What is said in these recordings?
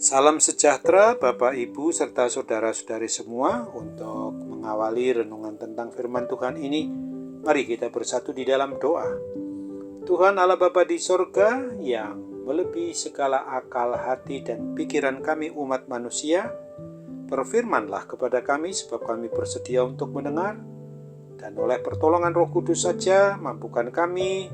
Salam sejahtera Bapak, Ibu, serta saudara-saudari semua. Untuk mengawali renungan tentang firman Tuhan ini, mari kita bersatu di dalam doa. Tuhan Allah Bapa di sorga yang melebihi segala akal, hati, dan pikiran kami umat manusia, berfirmanlah kepada kami sebab kami bersedia untuk mendengar, dan oleh pertolongan Roh Kudus saja mampukan kami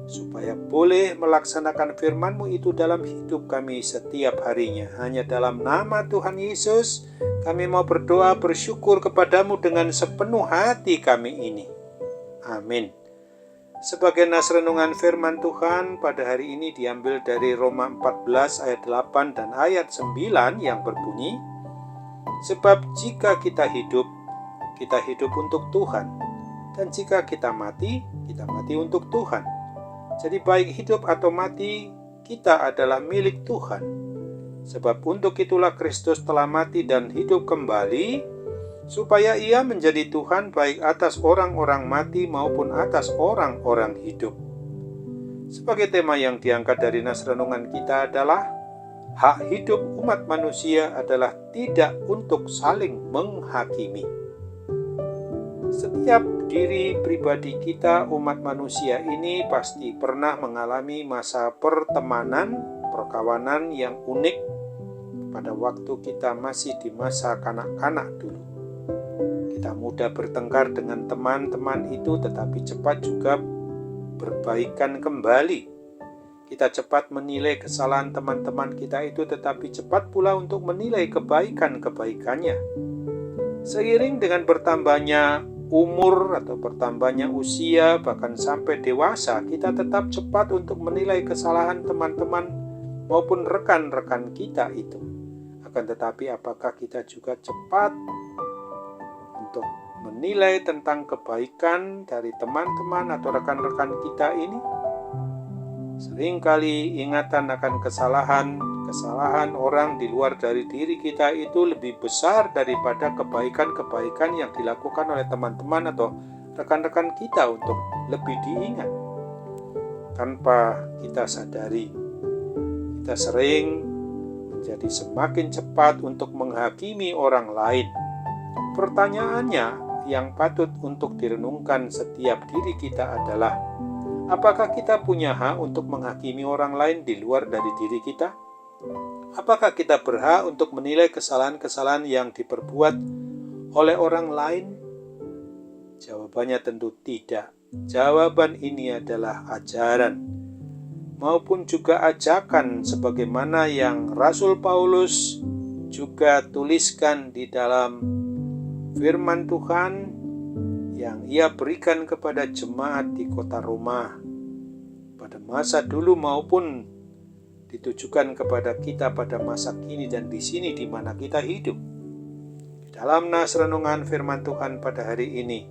supaya boleh melaksanakan firman-Mu itu dalam hidup kami setiap harinya. Hanya dalam nama Tuhan Yesus kami mau berdoa bersyukur kepadamu dengan sepenuh hati kami ini. Amin. Sebagai nas renungan firman Tuhan pada hari ini diambil dari Roma 14 ayat 8 dan ayat 9 yang berbunyi, sebab jika kita hidup untuk Tuhan, dan jika kita mati untuk Tuhan. Jadi baik hidup atau mati, kita adalah milik Tuhan. Sebab untuk itulah Kristus telah mati dan hidup kembali, supaya Ia menjadi Tuhan baik atas orang-orang mati maupun atas orang-orang hidup. Sebagai tema yang diangkat dari nas renungan kita adalah, hak hidup umat manusia adalah tidak untuk saling menghakimi. Setiap diri pribadi kita umat manusia ini pasti pernah mengalami masa pertemanan, perkawanan yang unik pada waktu kita masih di masa kanak-kanak dulu. Kita mudah bertengkar dengan teman-teman itu, tetapi cepat juga berbaikan kembali. Kita cepat menilai kesalahan teman-teman kita itu, tetapi cepat pula untuk menilai kebaikan-kebaikannya. Seiring dengan bertambahnya umur atau bertambahnya usia, bahkan sampai dewasa, kita tetap cepat untuk menilai kesalahan teman-teman maupun rekan-rekan kita itu. Akan tetapi apakah kita juga cepat untuk menilai tentang kebaikan dari teman-teman atau rekan-rekan kita ini? Seringkali ingatan akan kesalahan orang di luar dari diri kita itu lebih besar daripada kebaikan-kebaikan yang dilakukan oleh teman-teman atau rekan-rekan kita untuk lebih diingat. Tanpa kita sadari, kita sering menjadi semakin cepat untuk menghakimi orang lain. Pertanyaannya yang patut untuk direnungkan setiap diri kita adalah, apakah kita punya hak untuk menghakimi orang lain di luar dari diri kita? Apakah kita berhak untuk menilai kesalahan-kesalahan yang diperbuat oleh orang lain? Jawabannya tentu tidak. Jawaban ini adalah ajaran maupun juga ajakan sebagaimana yang Rasul Paulus juga tuliskan di dalam firman Tuhan yang ia berikan kepada jemaat di kota Roma pada masa dulu maupun ditujukan kepada kita pada masa kini dan di sini di mana kita hidup. Di dalam nas renungan firman Tuhan pada hari ini,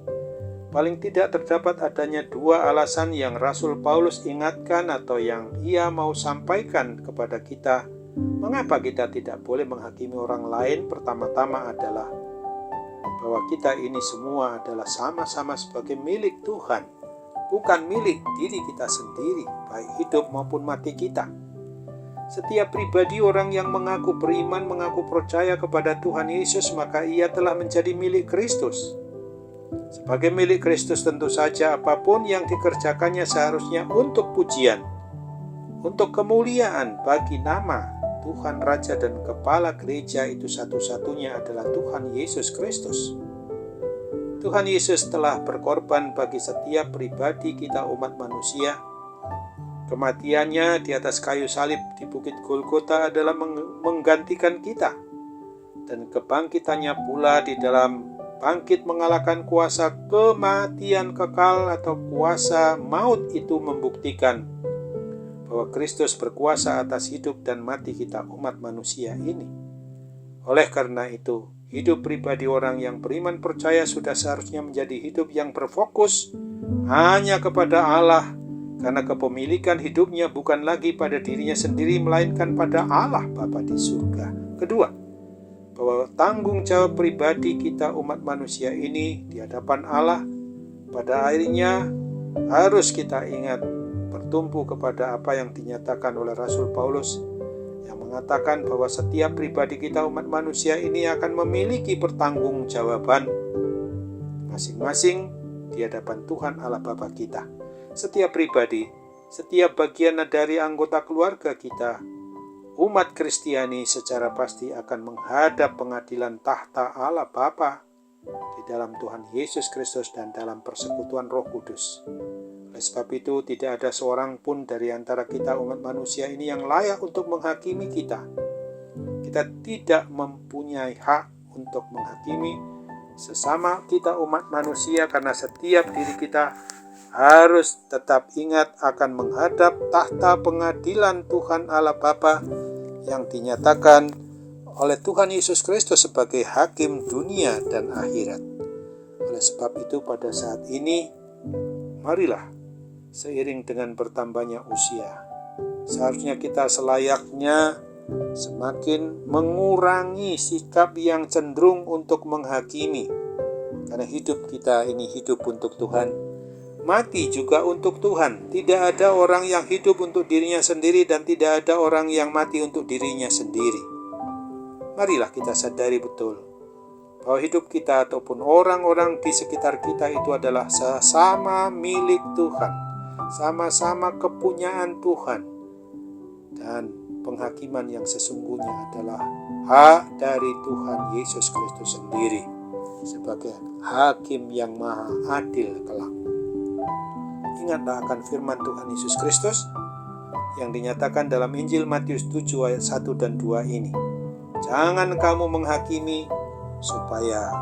paling tidak terdapat adanya dua alasan yang Rasul Paulus ingatkan atau yang ia mau sampaikan kepada kita, mengapa kita tidak boleh menghakimi orang lain. Pertama-tama adalah bahwa kita ini semua adalah sama-sama sebagai milik Tuhan, bukan milik diri kita sendiri, baik hidup maupun mati kita. Setiap pribadi orang yang mengaku beriman, mengaku percaya kepada Tuhan Yesus, maka ia telah menjadi milik Kristus. Sebagai milik Kristus tentu saja apapun yang dikerjakannya seharusnya untuk pujian, untuk kemuliaan bagi nama Tuhan Raja dan Kepala Gereja itu satu-satunya adalah Tuhan Yesus Kristus. Tuhan Yesus telah berkorban bagi setiap pribadi kita umat manusia. Kematiannya di atas kayu salib di Bukit Golgota adalah menggantikan kita. Dan kebangkitannya pula di dalam bangkit mengalahkan kuasa kematian kekal atau kuasa maut itu membuktikan bahwa Kristus berkuasa atas hidup dan mati kita umat manusia ini. Oleh karena itu, hidup pribadi orang yang beriman percaya sudah seharusnya menjadi hidup yang berfokus hanya kepada Allah, karena kepemilikan hidupnya bukan lagi pada dirinya sendiri, melainkan pada Allah Bapa di surga. Kedua, bahwa tanggung jawab pribadi kita umat manusia ini di hadapan Allah pada akhirnya harus kita ingat bertumpu kepada apa yang dinyatakan oleh Rasul Paulus yang mengatakan bahwa setiap pribadi kita umat manusia ini akan memiliki pertanggungjawaban masing-masing di hadapan Tuhan Allah Bapa kita. Setiap pribadi, setiap bagian dari anggota keluarga kita, umat Kristiani secara pasti akan menghadap pengadilan tahta Allah Bapa di dalam Tuhan Yesus Kristus dan dalam persekutuan Roh Kudus. Oleh sebab itu, tidak ada seorang pun dari antara kita umat manusia ini yang layak untuk menghakimi kita. Kita tidak mempunyai hak untuk menghakimi sesama kita umat manusia, karena setiap diri kita harus tetap ingat akan menghadap tahta pengadilan Tuhan Allah Bapa yang dinyatakan oleh Tuhan Yesus Kristus sebagai hakim dunia dan akhirat. Oleh sebab itu, pada saat ini, marilah seiring dengan bertambahnya usia, seharusnya kita selayaknya semakin mengurangi sikap yang cenderung untuk menghakimi. Karena hidup kita ini hidup untuk Tuhan, mati juga untuk Tuhan. Tidak ada orang yang hidup untuk dirinya sendiri dan tidak ada orang yang mati untuk dirinya sendiri. Marilah kita sadari betul bahwa hidup kita ataupun orang-orang di sekitar kita itu adalah sama milik Tuhan, sama-sama kepunyaan Tuhan, dan penghakiman yang sesungguhnya adalah hak dari Tuhan Yesus Kristus sendiri sebagai hakim yang maha adil kelak. Ingatlah akan firman Tuhan Yesus Kristus yang dinyatakan dalam Injil Matius 7 ayat 1 dan 2 ini. Jangan kamu menghakimi supaya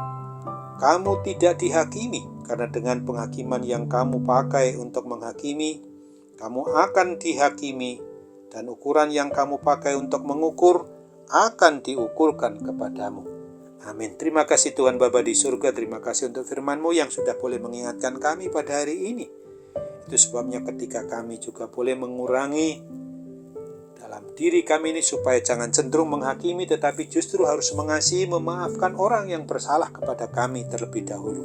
kamu tidak dihakimi, karena dengan penghakiman yang kamu pakai untuk menghakimi, kamu akan dihakimi, dan ukuran yang kamu pakai untuk mengukur akan diukurkan kepadamu. Amin. Terima kasih Tuhan Bapa di surga, terima kasih untuk firman-Mu yang sudah boleh mengingatkan kami pada hari ini. Itu sebabnya ketika kami juga boleh mengurangi dalam diri kami ini supaya jangan cenderung menghakimi, tetapi justru harus mengasihi, memaafkan orang yang bersalah kepada kami terlebih dahulu.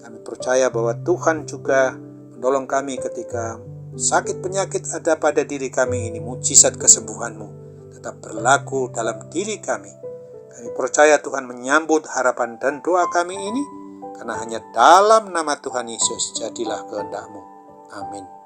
Kami percaya bahwa Tuhan juga menolong kami ketika sakit penyakit ada pada diri kami ini. Mujizat kesembuhan-Mu tetap berlaku dalam diri kami. Kami percaya Tuhan menyambut harapan dan doa kami ini, karena hanya dalam nama Tuhan Yesus jadilah kehendak-Mu. Amin.